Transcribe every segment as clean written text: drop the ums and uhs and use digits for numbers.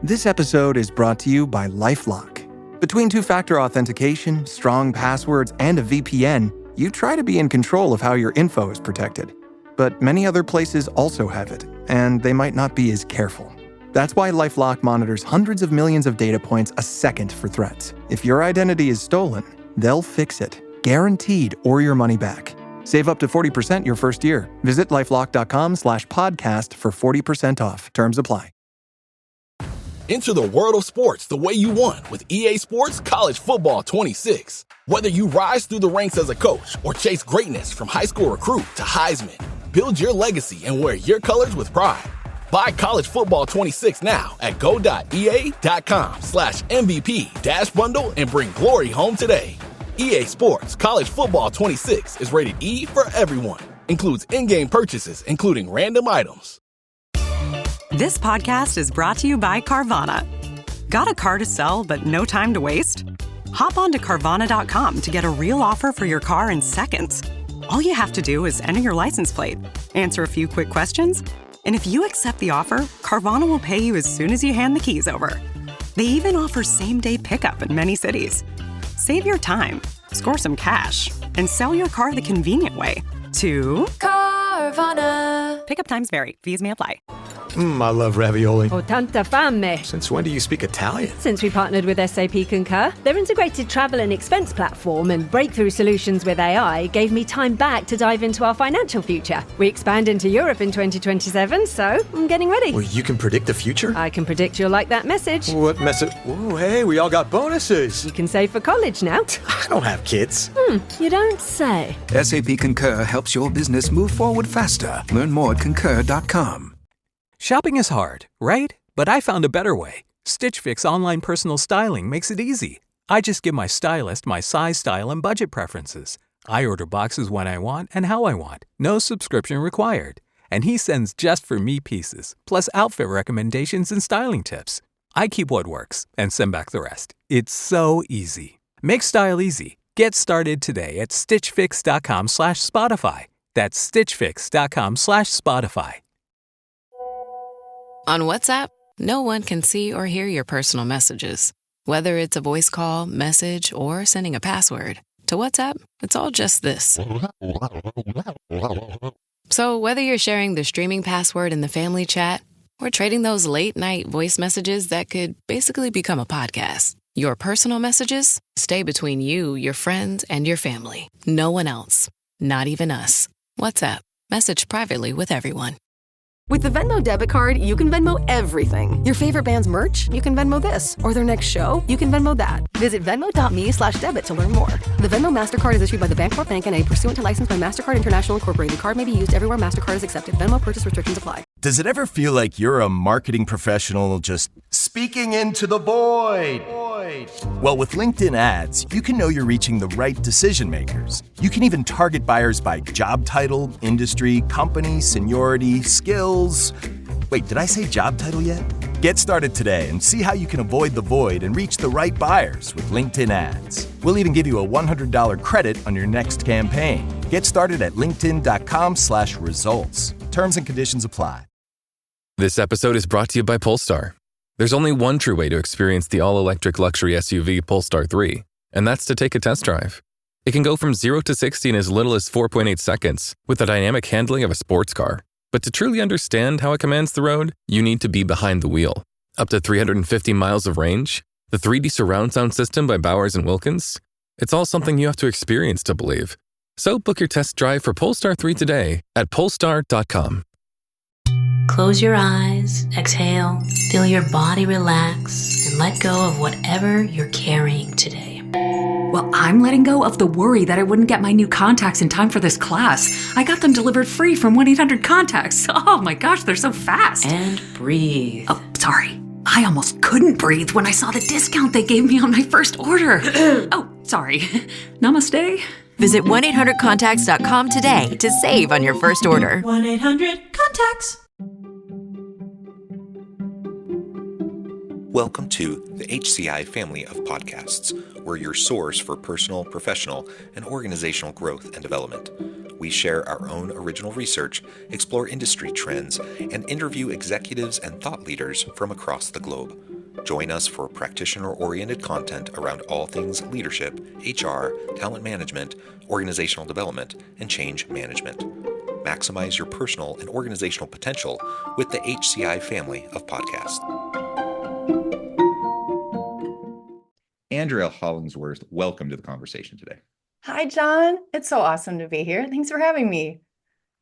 This episode is brought to you by LifeLock. Between two-factor authentication, strong passwords, and a VPN, you try to be in control of how your info is protected. But many other places also have it, and they might not be as careful. That's why LifeLock monitors hundreds of millions of data points a second for threats. If your identity is stolen, they'll fix it, guaranteed, or your money back. Save up to 40% your first year. Visit lifelock.com/podcast for 40% off. Terms apply. Enter the world of sports the way you want with EA Sports College Football 26. Whether you rise through the ranks as a coach or chase greatness from high school recruit to Heisman, build your legacy and wear your colors with pride. Buy College Football 26 now at go.ea.com/MVP-bundle and bring glory home today. EA Sports College Football 26 is rated E for everyone. Includes in-game purchases, including random items. This podcast is brought to you by Carvana. Got a car to sell but no time to waste? Hop on to Carvana.com to get a real offer for your car in seconds. All you have to do is enter your license plate, answer a few quick questions, and if you accept the offer, Carvana will pay you as soon as you hand the keys over. They even offer same-day pickup in many cities. Save your time, score some cash, and sell your car the convenient way to Carvana. Pickup times vary. Fees may apply. I love ravioli. Oh, tanta fame. Since when do you speak Italian? Since we partnered with SAP Concur, their integrated travel and expense platform and breakthrough solutions with AI gave me time back to dive into our financial future. We expand into Europe in 2027, so I'm getting ready. Well, you can predict the future? I can predict you'll like that message. What message? Whoa, hey, we all got bonuses. You can save for college now. I don't have kids. You don't say. SAP Concur helps your business move forward faster. Learn more at concur.com. Shopping is hard, right? But I found a better way. Stitch Fix online personal styling makes it easy. I just give my stylist my size, style, and budget preferences. I order boxes when I want and how I want. No subscription required. And he sends just for me pieces, plus outfit recommendations and styling tips. I keep what works and send back the rest. It's so easy. Make style easy. Get started today at stitchfix.com/Spotify. That's stitchfix.com/Spotify. On WhatsApp, no one can see or hear your personal messages. Whether it's a voice call, message, or sending a password. To WhatsApp, it's all just this. So whether you're sharing the streaming password in the family chat or trading those late-night voice messages that could basically become a podcast, your personal messages stay between you, your friends, and your family. No one else. Not even us. WhatsApp. Message privately with everyone. With the Venmo debit card, you can Venmo everything. Your favorite band's merch? You can Venmo this. Or their next show? You can Venmo that. Visit Venmo.me/debit to learn more. The Venmo MasterCard is issued by the Bancorp Bank N.A. pursuant to license by MasterCard International Incorporated. Card may be used everywhere MasterCard is accepted. Venmo purchase restrictions apply. Does it ever feel like you're a marketing professional just speaking into the void? Well, with LinkedIn ads, you can know you're reaching the right decision makers. You can even target buyers by job title, industry, company, seniority, skills. Wait, did I say job title yet? Get started today and see how you can avoid the void and reach the right buyers with LinkedIn ads. We'll even give you a $100 credit on your next campaign. Get started at linkedin.com/results. Terms and conditions apply. This episode is brought to you by Polestar. There's only one true way to experience the all-electric luxury SUV Polestar 3, and that's to take a test drive. It can go from 0 to 60 in as little as 4.8 seconds with the dynamic handling of a sports car. But to truly understand how it commands the road, you need to be behind the wheel. Up to 350 miles of range, the 3D surround sound system by Bowers & Wilkins. It's all something you have to experience to believe. So book your test drive for Polestar 3 today at polestar.com. Close your eyes, exhale, feel your body relax, and let go of whatever you're carrying today. Well, I'm letting go of the worry that I wouldn't get my new contacts in time for this class. I got them delivered free from 1-800-CONTACTS. Oh my gosh, they're so fast. And breathe. Oh, sorry. I almost couldn't breathe when I saw the discount they gave me on my first order. Oh, sorry. Namaste. Visit 1-800-CONTACTS.com today to save on your first order. 1-800-CONTACTS. Welcome to the HCI family of podcasts. We're your source for personal, professional, and organizational growth and development. We share our own original research, explore industry trends, and interview executives and thought leaders from across the globe. Join us for practitioner-oriented content around all things leadership, HR, talent management, organizational development, and change management. Maximize your personal and organizational potential with the HCI family of podcasts. Andrea Hollingsworth, welcome to the conversation today. Hi, John. It's so awesome to be here. Thanks for having me.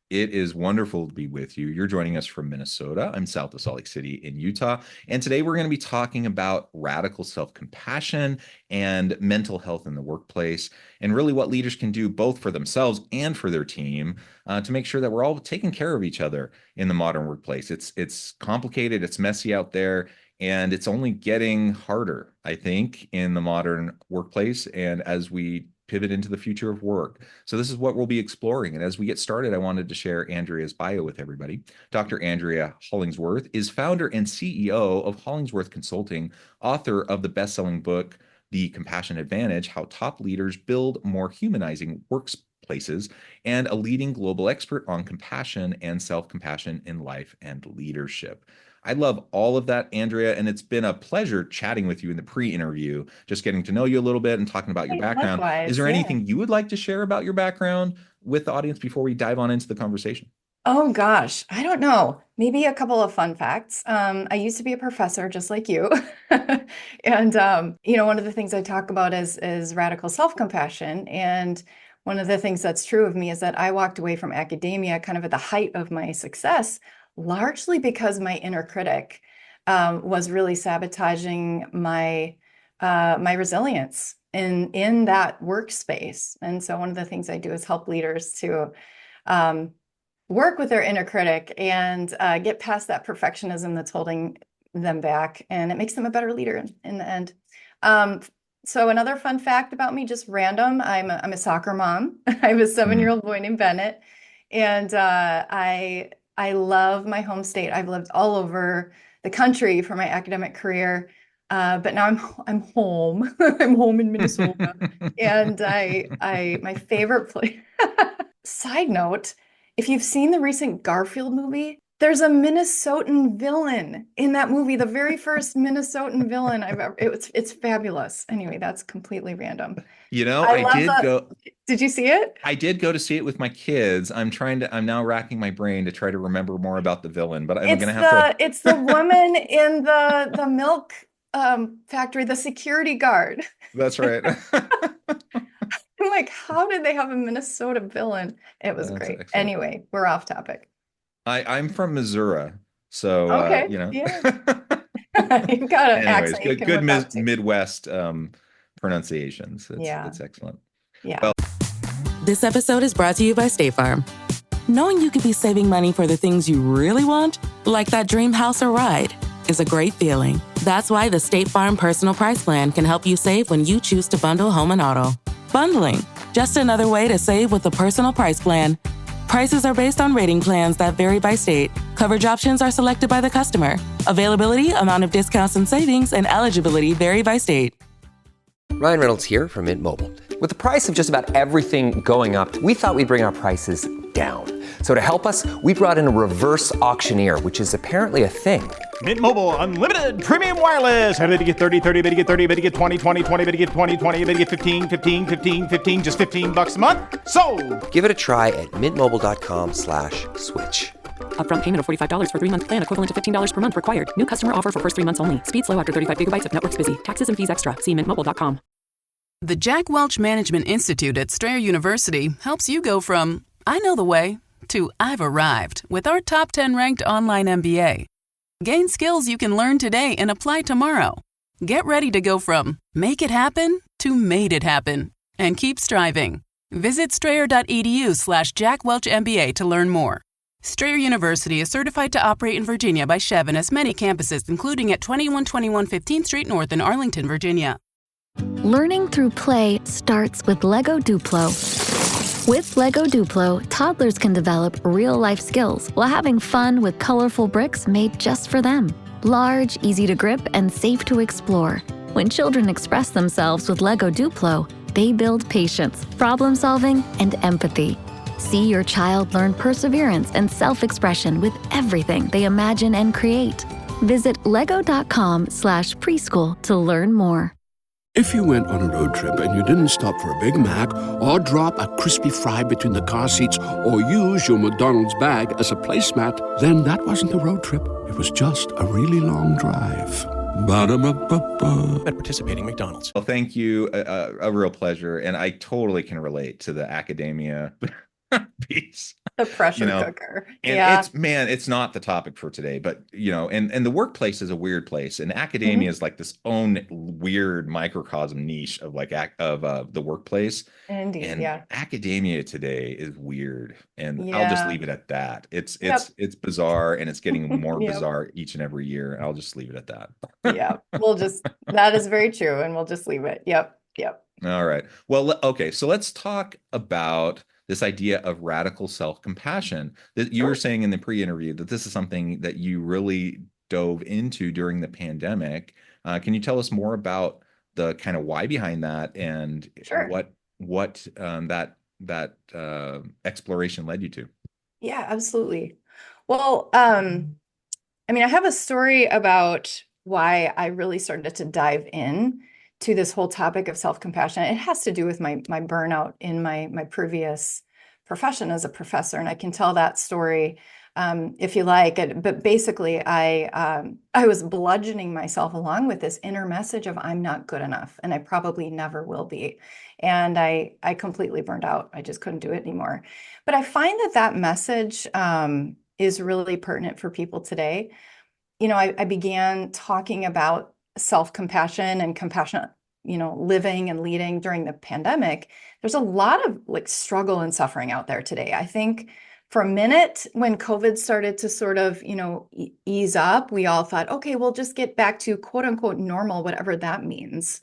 It is wonderful to be with you. You're joining us from Minnesota. I'm south of Salt Lake City in Utah. And today we're going to be talking about radical self-compassion and mental health in the workplace, and really what leaders can do both for themselves and for their team to make sure that we're all taking care of each other in the modern workplace. It's complicated, it's messy out there, and it's only getting harder, I think, in the modern workplace and as we pivot into the future of work. So this is what we'll be exploring. And as we get started, I wanted to share Andrea's bio with everybody. Dr. Andrea Hollingsworth is founder and CEO of Hollingsworth Consulting, author of the best-selling book, The Compassion Advantage: How Top Leaders Build More Humanizing Workplaces, and a leading global expert on compassion and self-compassion in life and leadership. I love all of that, Andrea, and it's been a pleasure chatting with you in the pre-interview, just getting to know you a little bit and talking about your background. Likewise, is there anything you would like to share about your background with the audience before we dive on into the conversation? Oh gosh, I don't know. Maybe a couple of fun facts. I used to be a professor just like you. And one of the things I talk about is radical self-compassion. And one of the things that's true of me is that I walked away from academia kind of at the height of my success, largely because my inner critic was really sabotaging my resilience in that workspace. And so one of the things I do is help leaders to work with their inner critic and get past that perfectionism that's holding them back, and it makes them a better leader in the end. So another fun fact about me, just random, I'm a soccer mom. I have a 7-year-old boy named Bennett, and I love my home state. I've lived all over the country for my academic career, but now I'm home. I'm home in Minnesota, and my favorite place. Side note: if you've seen the recent Garfield movie, there's a Minnesotan villain in that movie. The very first Minnesotan villain I've ever. It's fabulous. Anyway, that's completely random. Did you see it? I did go to see it with my kids. I'm now racking my brain to try to remember more about the villain, but I'm going to have to. It's the woman in the milk factory, the security guard. That's right. I'm like, how did they have a Minnesota villain? It was great. Excellent. Anyway, we're off topic. I'm from Missouri, so okay. Yeah. You've got an accent. Good Midwest pronunciations. It's excellent. Yeah. Well, this episode is brought to you by State Farm. Knowing you could be saving money for the things you really want, like that dream house or ride, is a great feeling. That's why the State Farm Personal Price Plan can help you save when you choose to bundle home and auto. Bundling, just another way to save with the Personal Price Plan. Prices are based on rating plans that vary by state. Coverage options are selected by the customer. Availability, amount of discounts and savings, and eligibility vary by state. Ryan Reynolds here from Mint Mobile. With the price of just about everything going up, we thought we'd bring our prices down. So to help us, we brought in a reverse auctioneer, which is apparently a thing. Mint Mobile Unlimited Premium Wireless. How to get 30, 30, bit to get 30, bit to get 20, 20, 20, bit to get 20, 20, bit to get 15, 15, 15, 15, just $15 a month? Sold! Give it a try at mintmobile.com/switch. Upfront payment of $45 for 3-month plan, equivalent to $15 per month required. New customer offer for first 3 months only. Speed slow after 35 gigabytes if network's busy. Taxes and fees extra. See mintmobile.com. The Jack Welch Management Institute at Strayer University helps you go from, I know the way, to I've arrived with our top 10 ranked online MBA. Gain skills you can learn today and apply tomorrow. Get ready to go from make it happen to made it happen. And keep striving. Visit strayer.edu/Jack Welch MBA to learn more. Strayer University is certified to operate in Virginia by Chev and has many campuses, including at 2121 15th Street North in Arlington, Virginia. Learning through play starts with Lego Duplo. With Lego Duplo, toddlers can develop real-life skills while having fun with colorful bricks made just for them. Large, easy to grip, and safe to explore. When children express themselves with Lego Duplo, they build patience, problem-solving, and empathy. See your child learn perseverance and self-expression with everything they imagine and create. Visit lego.com/preschool to learn more. If you went on a road trip and you didn't stop for a Big Mac or drop a crispy fry between the car seats or use your McDonald's bag as a placemat, then that wasn't a road trip. It was just a really long drive. Ba-da-ba-ba-ba. At participating McDonald's. Well, thank you. A real pleasure. And I totally can relate to the academia piece. The pressure cooker. And it's not the topic for today, but and the workplace is a weird place, and academia is like this own weird microcosm niche of the workplace. Indeed, and academia today is weird, and I'll just leave it at that. It's bizarre, and it's getting more bizarre each and every year. And I'll just leave it at that. That is very true, and we'll just leave it. Yep. All right. Well, okay. So let's talk about this idea of radical self-compassion that you were saying in the pre-interview, that this is something that you really dove into during the pandemic. Can you tell us more about the kind of why behind that and what that exploration led you to? Yeah, absolutely. Well, I have a story about why I really started to dive in to this whole topic of self-compassion. It has to do with my burnout in my previous profession as a professor, and I can tell that story if you like. But basically, I was bludgeoning myself along with this inner message of I'm not good enough, and I probably never will be. And I completely burned out. I just couldn't do it anymore. But I find that message is really pertinent for people today. I began talking about self-compassion and compassionate, living and leading during the pandemic. There's a lot of struggle and suffering out there today. I think for a minute when COVID started to sort of, ease up, we all thought, okay, we'll just get back to quote unquote normal, whatever that means.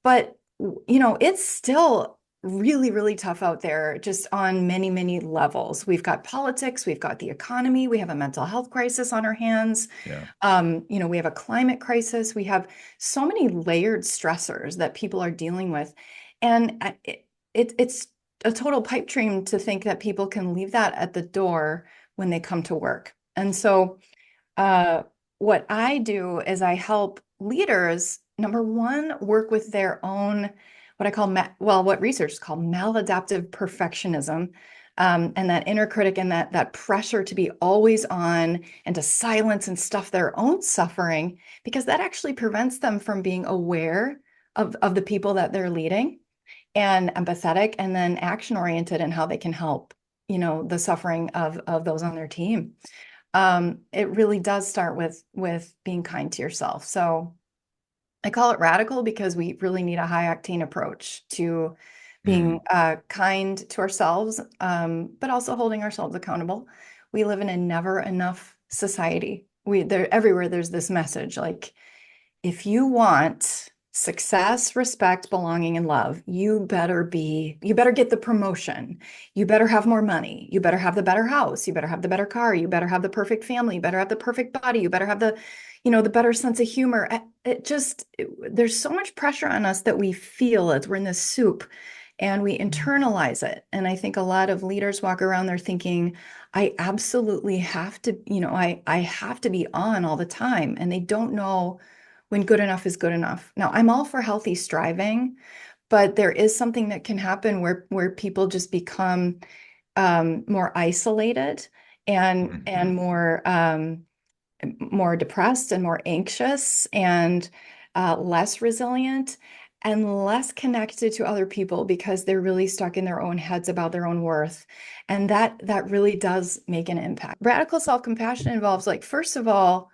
But, it's still really, really tough out there just on many, many levels. We've got politics, we've got the economy, we have a mental health crisis on our hands. We have a climate crisis. We have so many layered stressors that people are dealing with. And it's a total pipe dream to think that people can leave that at the door when they come to work. And so what I do is I help leaders, number one, work with their own what I call, what research called maladaptive perfectionism, and that inner critic and that pressure to be always on and to silence and stuff their own suffering, because that actually prevents them from being aware of the people that they're leading and empathetic and then action-oriented in how they can help, the suffering of those on their team. It really does start with being kind to yourself. So I call it radical because we really need a high octane approach to being kind to ourselves, but also holding ourselves accountable. We live in a never enough society. Everywhere there's this message, like, if you want success, respect, belonging, and love, you better get the promotion. You better have more money. You better have the better house. You better have the better car. You better have the perfect family. You better have the perfect body. You better have the better sense of humor. There's so much pressure on us that we feel it. We're in this soup and we internalize it. And I think a lot of leaders walk around there thinking, I absolutely have to, I have to be on all the time. And they don't know when good enough is good enough. Now, I'm all for healthy striving, but there is something that can happen where people just become more isolated and more depressed and more anxious and less resilient and less connected to other people because they're really stuck in their own heads about their own worth. And that really does make an impact. Radical self-compassion involves, first of all,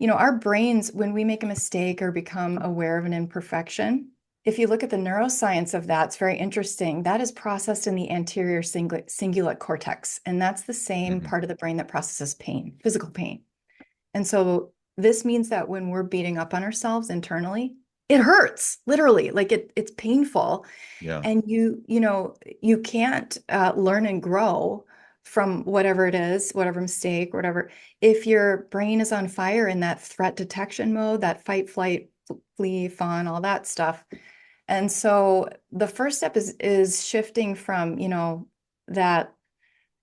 our brains, when we make a mistake or become aware of an imperfection, if you look at the neuroscience of that, it's very interesting. That is processed in the anterior cingulate cortex. And that's the same part of the brain that processes pain, physical pain. And so this means that when we're beating up on ourselves internally, it hurts, literally, it's painful. Yeah. And you can't learn and grow from whatever it is, whatever mistake, whatever, if your brain is on fire in that threat detection mode, that fight, flight, flee, fawn, all that stuff. And so the first step is shifting from, that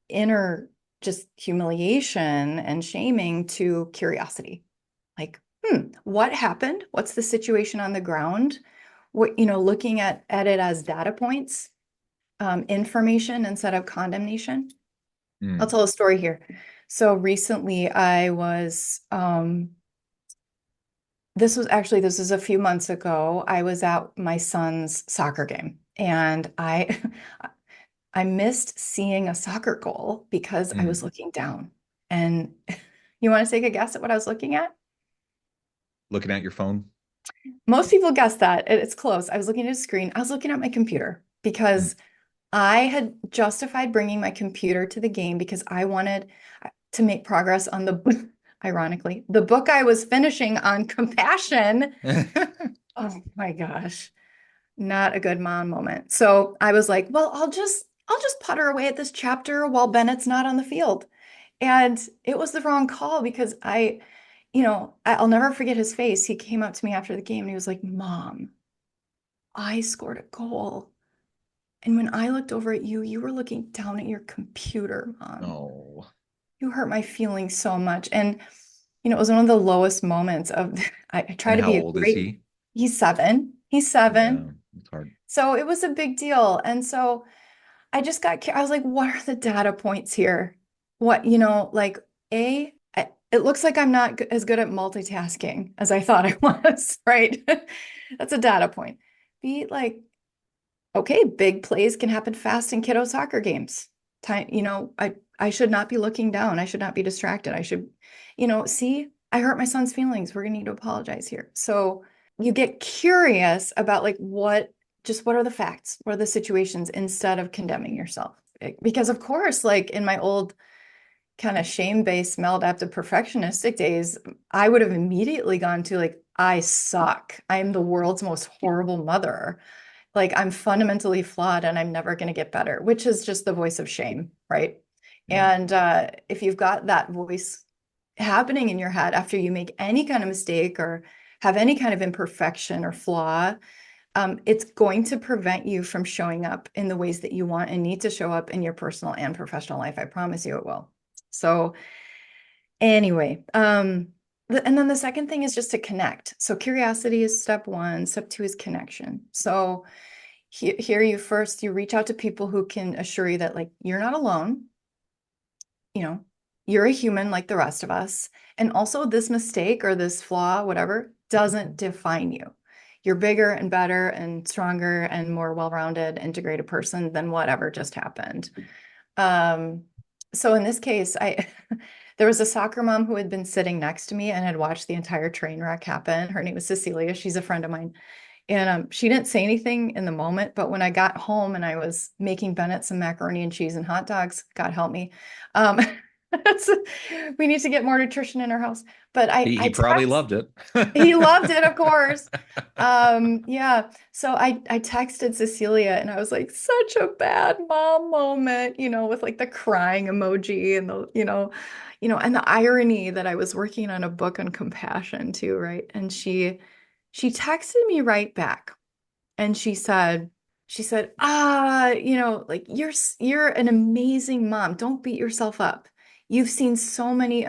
inner just humiliation and shaming to curiosity. Like, what happened? What's the situation on the ground? What, looking at it as data points, information instead of condemnation. I'll tell a story here. So recently I was, this was a few months ago. I was at my son's soccer game, and I missed seeing a soccer goal because I was looking down. And you want to take a guess at what I was looking at? Looking at your phone? Most people guess that. It's close. I was looking at a screen. I was looking at my computer because I had justified bringing my computer to the game because I wanted to make progress on ironically, the book I was finishing on compassion. Oh my gosh. Not a good mom moment. So I was like, well, I'll just putter away at this chapter while Bennett's not on the field. And it was the wrong call because I'll never forget his face. He came up to me after the game and he was like, Mom, I scored a goal. And when I looked over at you, you were looking down at your computer, Mom. Oh. You hurt my feelings so much. And, it was one of the lowest moments of, I try to be how old is he? He's 7. He's 7. Yeah, it's hard. So it was a big deal. And so I just I was like, what are the data points here? What, it looks like I'm not as good at multitasking as I thought I was, right? That's a data point. B, okay, big plays can happen fast in kiddo soccer games. I should not be looking down. I should not be distracted. I should, see, I hurt my son's feelings. We're going to need to apologize here. So you get curious about what are the facts? What are the situations instead of condemning yourself? Because of course, in my old kind of shame-based, maladaptive perfectionistic days, I would have immediately gone to I suck. I'm the world's most horrible mother. I'm fundamentally flawed and I'm never going to get better, which is just the voice of shame, right? Yeah. And if you've got that voice happening in your head after you make any kind of mistake or have any kind of imperfection or flaw, it's going to prevent you from showing up in the ways that you want and need to show up in your personal and professional life. I promise you it will. So anyway, and then the second thing is just to connect. So curiosity is step 1. Step 2 is connection. So here you reach out to people who can assure you that you're not alone. You're a human like the rest of us. And also this mistake or this flaw, whatever, doesn't define you. You're bigger and better and stronger and more well-rounded, integrated person than whatever just happened. So in this case, there was a soccer mom who had been sitting next to me and had watched the entire train wreck happen. Her name was Cecilia. She's a friend of mine. And she didn't say anything in the moment, but when I got home and I was making Bennett some macaroni and cheese and hot dogs, God help me. We need to get more nutrition in our house. But he probably loved it. He loved it, of course. Yeah. So I texted Cecilia and I was like, such a bad mom moment, with the crying emoji and and the irony that I was working on a book on compassion too, right? And she texted me right back and she said, you're an amazing mom. Don't beat yourself up. You've seen so many,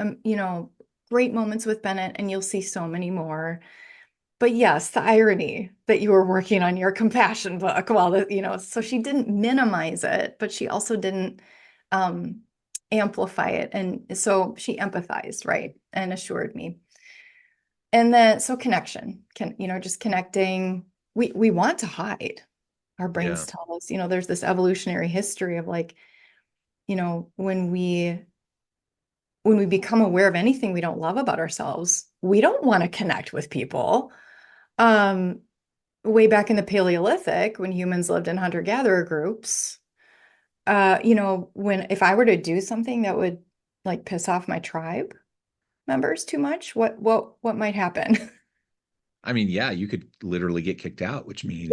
great moments with Bennett and you'll see so many more. But yes, the irony that you were working on your compassion book so she didn't minimize it, but she also didn't amplify it. And so she empathized, right? And assured me. And then, so connection, just connecting. We want to hide. Our brains tell us, there's this evolutionary history of when we become aware of anything we don't love about ourselves, we don't want to connect with people. Way back in the Paleolithic, when humans lived in hunter-gatherer groups, if I were to do something that would piss off my tribe members too much, what might happen? I mean, yeah, you could literally get kicked out, which means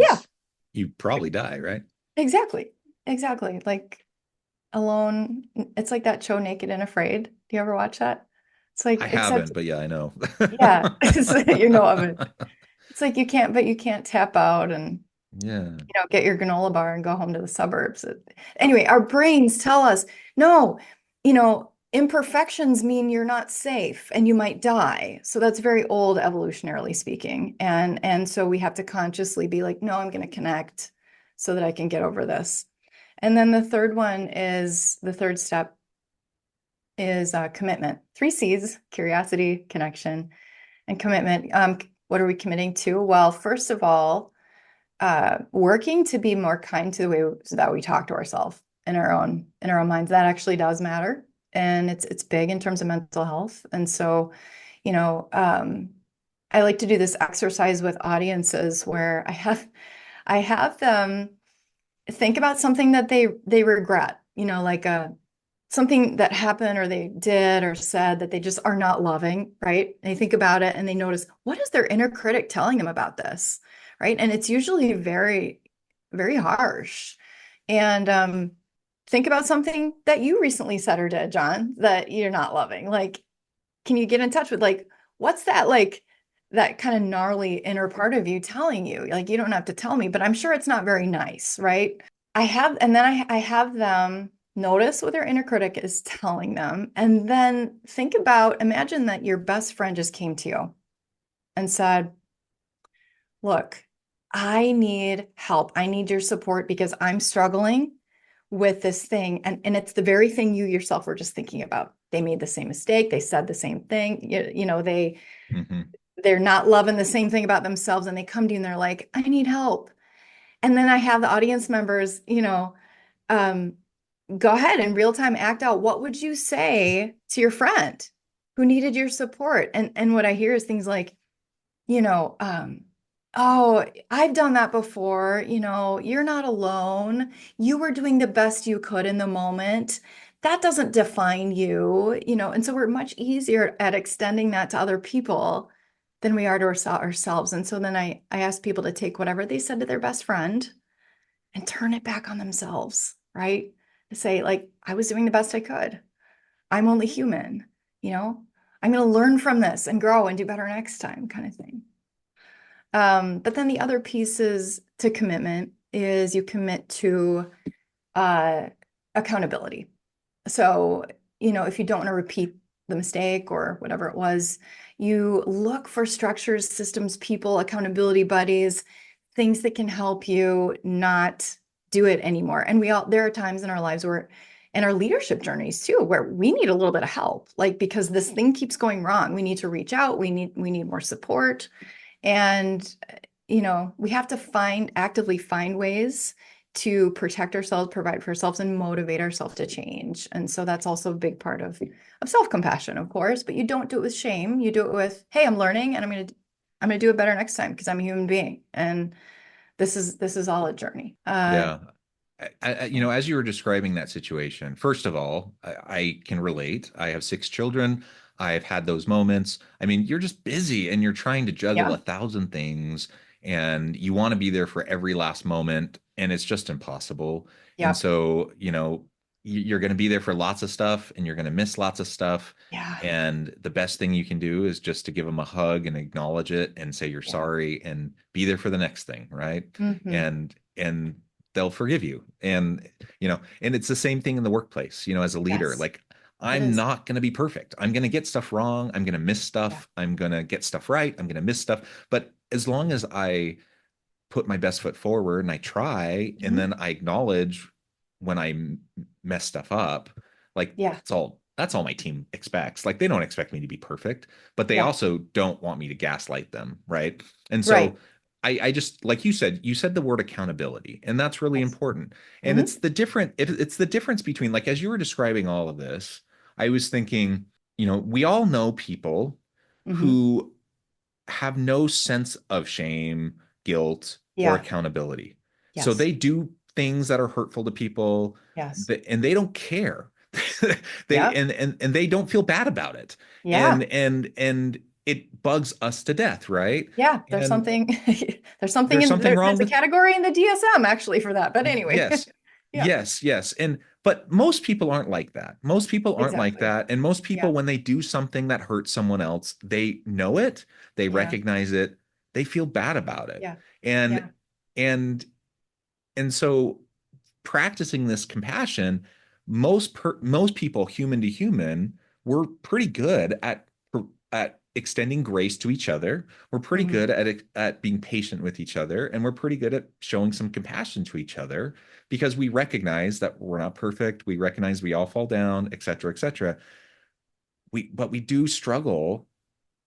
you probably die, right? Exactly. Alone. It's like that show Naked and Afraid. Do you ever watch that? It's I haven't, but yeah, I know. Yeah, you know of it. It's you can't tap out and Yeah. Get your granola bar and go home to the suburbs. Anyway, our brains tell us, no, imperfections mean you're not safe and you might die. So that's very old evolutionarily speaking. And so we have to consciously be like, no, I'm going to connect so that I can get over this. And then the third step is commitment. 3 C's: curiosity, connection, and commitment. What are we committing to? Well, first of all, working to be more kind to the way that we talk to ourselves in our own minds. That actually does matter, and it's big in terms of mental health. And so, I like to do this exercise with audiences where I have them think about something that they regret, like something that happened or they did or said that they just are not loving, right? They think about it and they notice, what is their inner critic telling them about this, right? And it's usually very, very harsh. And think about something that you recently said or did, John, that you're not loving. Like, can you get in touch with, like, what's that, like, that kind of gnarly inner part of you telling you? Like, you don't have to tell me, but I'm sure it's not very nice, right? I have them notice what their inner critic is telling them, and then imagine that your best friend just came to you and said, look, I need help. I need your support because I'm struggling with this thing. And it's the very thing you yourself were just thinking about. They made the same mistake. They said the same thing. They're not loving the same thing about themselves. And they come to you and they're like, I need help. And then I have the audience members, go ahead and real time act out. What would you say to your friend who needed your support? And what I hear is things like, oh, I've done that before. You're not alone. You were doing the best you could in the moment. That doesn't define you, and so we're much easier at extending that to other people than we are to ourselves. And so then I ask people to take whatever they said to their best friend and turn it back on themselves, right? To say, like, I was doing the best I could. I'm only human, I'm going to learn from this and grow and do better next time, kind of thing. But then the other pieces to commitment is you commit to accountability. So, if you don't want to repeat the mistake or whatever it was, you look for structures, systems, people, accountability buddies, things that can help you not do it anymore. And there are times in our lives where, in our leadership journeys too, where we need a little bit of help, like, because this thing keeps going wrong. We need to reach out. We need more support. And, we have to actively find ways to protect ourselves, provide for ourselves, and motivate ourselves to change. And so that's also a big part of self-compassion, of course, but you don't do it with shame. You do it with, hey, I'm learning and I'm going to do it better next time because I'm a human being. And this is all a journey. Yeah. As you were describing that situation, first of all, I can relate. I have 6 children. I've had those moments. I mean, you're just busy and you're trying to juggle 1,000 things and you want to be there for every last moment and it's just impossible. Yeah. And so, you're going to be there for lots of stuff and you're going to miss lots of stuff. Yeah. And the best thing you can do is just to give them a hug and acknowledge it and say you're sorry and be there for the next thing. Right. Mm-hmm. And they'll forgive you. And it's the same thing in the workplace, as a leader, like, I'm not going to be perfect. I'm going to get stuff wrong. I'm going to miss stuff. I'm going to get stuff right. I'm going to miss stuff. But as long as I put my best foot forward and I try, and then I acknowledge when I mess stuff up, like, that's all my team expects. Like, they don't expect me to be perfect, but they also don't want me to gaslight them. Right. And so I just, like you said the word accountability, and that's really important. And it's the difference between, like, as you were describing all of this, I was thinking, we all know people who have no sense of shame, guilt, or accountability. Yes. So they do things that are hurtful to people. Yes. And they don't care. And they don't feel bad about it. Yeah. And it bugs us to death, right? Yeah, there's something there's a category in the DSM actually for that. But anyway. Yes. Yes. But most people aren't like that. Most people aren't like that. And most people, when they do something that hurts someone else, they know it, they recognize it, they feel bad about it. Yeah. And so practicing this compassion, most people, human to human, we're pretty good at extending grace to each other. We're pretty good at being patient with each other, and we're pretty good at showing some compassion to each other because we recognize that we're not perfect. We recognize we all fall down, et cetera, et cetera. But we do struggle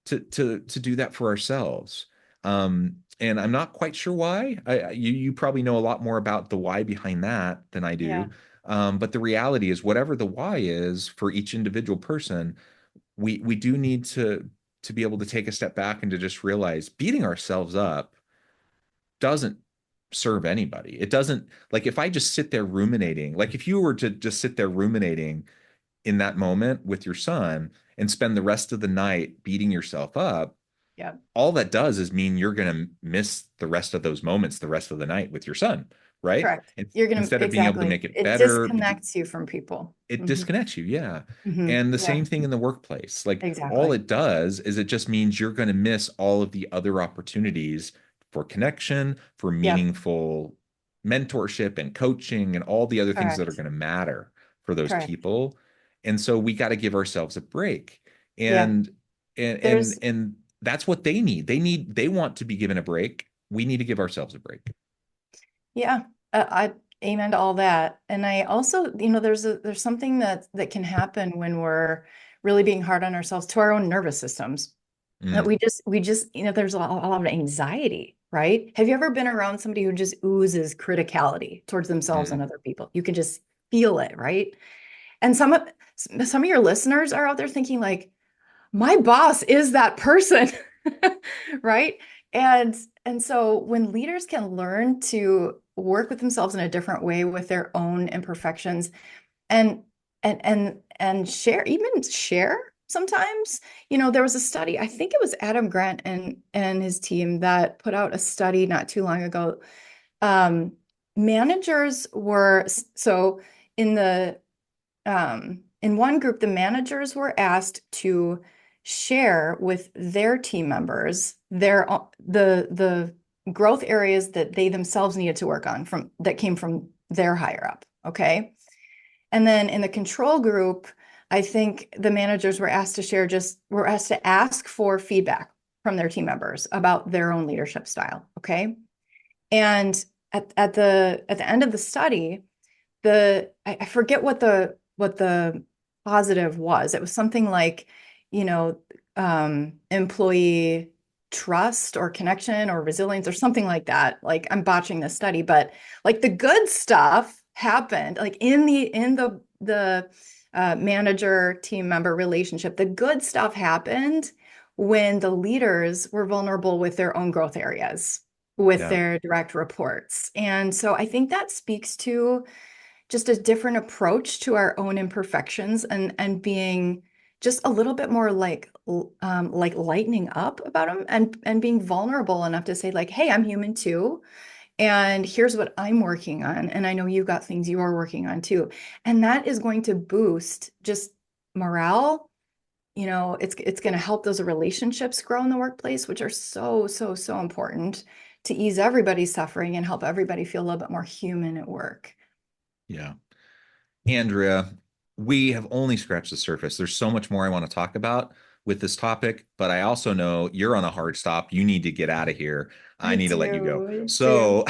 to do that for ourselves. And I'm not quite sure why. You probably know a lot more about the why behind that than I do. Yeah. But the reality is, whatever the why is for each individual person, we do need to be able to take a step back and to just realize beating ourselves up doesn't serve anybody. It doesn't, like, if I just sit there ruminating, like if you were to just sit there ruminating in that moment with your son and spend the rest of the night beating yourself up, yeah, all that does is mean you're going to miss the rest of those moments the rest of the night with your son, right? correct. You're going to, Instead of being able to make it it better, disconnects you from people. it disconnects you. Yeah. Mhm. And the Yeah. same thing in the workplace. Like Exactly. all it does is it just means you're going to miss all of the other opportunities for connection, for Yep. meaningful mentorship and coaching and all the other things that are Correct. going to matter for those Correct. people. And so we got to give ourselves a break. Yeah. And There's- and that's what they need. They want to be given a break. We need to give ourselves a break. Yeah, I amen to all that. And I also, there's something that can happen when we're really being hard on ourselves, to our own nervous systems. That we just, there's a lot of anxiety, right? Have you ever been around somebody who just oozes criticality towards themselves and other people? You can just feel it, right? And some of your listeners are out there thinking like, my boss is that person, right? And so when leaders can learn to work with themselves in a different way with their own imperfections and share sometimes, there was a study, I think it was Adam Grant and his team that put out a study not too long ago. Managers were, so in one group, the managers were asked to share with their team members the growth areas that they themselves needed to work on that came from their higher up. Okay. And then in the control group, I think the managers were asked to ask for feedback from their team members about their own leadership style. Okay. And at the end of the study, I forget what the positive was. It was something like, employee trust or connection or resilience or something like that. Like, I'm botching this study, but like the good stuff happened, like in the manager team member relationship, the good stuff happened when the leaders were vulnerable with their own growth areas, with their direct reports. And so I think that speaks to just a different approach to our own imperfections and being just a little bit more like lightening up about them and being vulnerable enough to say like, hey, I'm human too. And here's what I'm working on. And I know you've got things you are working on too. And that is going to boost just morale. It's going to help those relationships grow in the workplace, which are so, so, so important to ease everybody's suffering and help everybody feel a little bit more human at work. Yeah. Andrea, we have only scratched the surface. There's so much more I want to talk about with this topic, but I also know you're on a hard stop. You need to get out of here. I need to let you go. So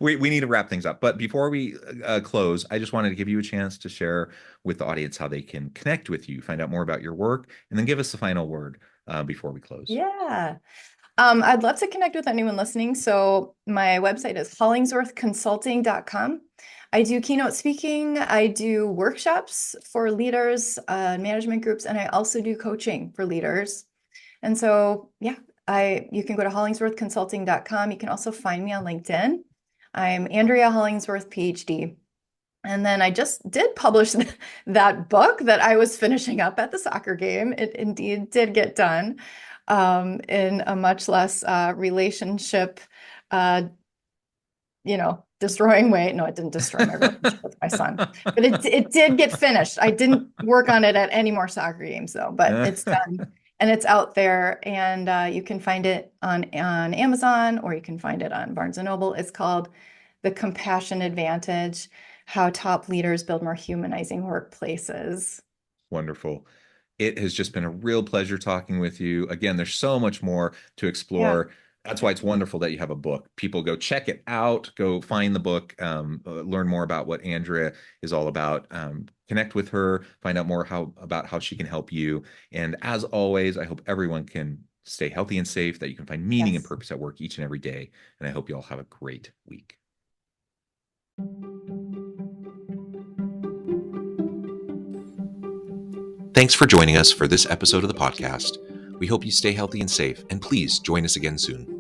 we need to wrap things up. But before we close, I just wanted to give you a chance to share with the audience how they can connect with you, find out more about your work, and then give us the final word before we close. Yeah. I'd love to connect with anyone listening. So my website is hollingsworthconsulting.com. I do keynote speaking. I do workshops for leaders, management groups, and I also do coaching for leaders. And so, yeah, you can go to hollingsworthconsulting.com. You can also find me on LinkedIn. I'm Andrea Hollingsworth, PhD. And then I just did publish that book that I was finishing up at the soccer game. It indeed did get done in a much less relationship, destroying way. No, it didn't destroy my relationship with my son, but it did get finished. I didn't work on it at any more soccer games though, but it's done. and it's out there, and you can find it on Amazon, or you can find it on Barnes & Noble. It's called The Compassion Advantage: How Top Leaders Build More Humanizing Workplaces. Wonderful. It has just been a real pleasure talking with you. Again, there's so much more to explore. That's why it's wonderful that you have a book. People go check it out, go find the book, learn more about what Andrea is all about, connect with her, find out more about how she can help you. And as always, I hope everyone can stay healthy and safe, that you can find meaning and purpose at work each and every day. And I hope you all have a great week. Thanks for joining us for this episode of the podcast. We hope you stay healthy and safe, and please join us again soon.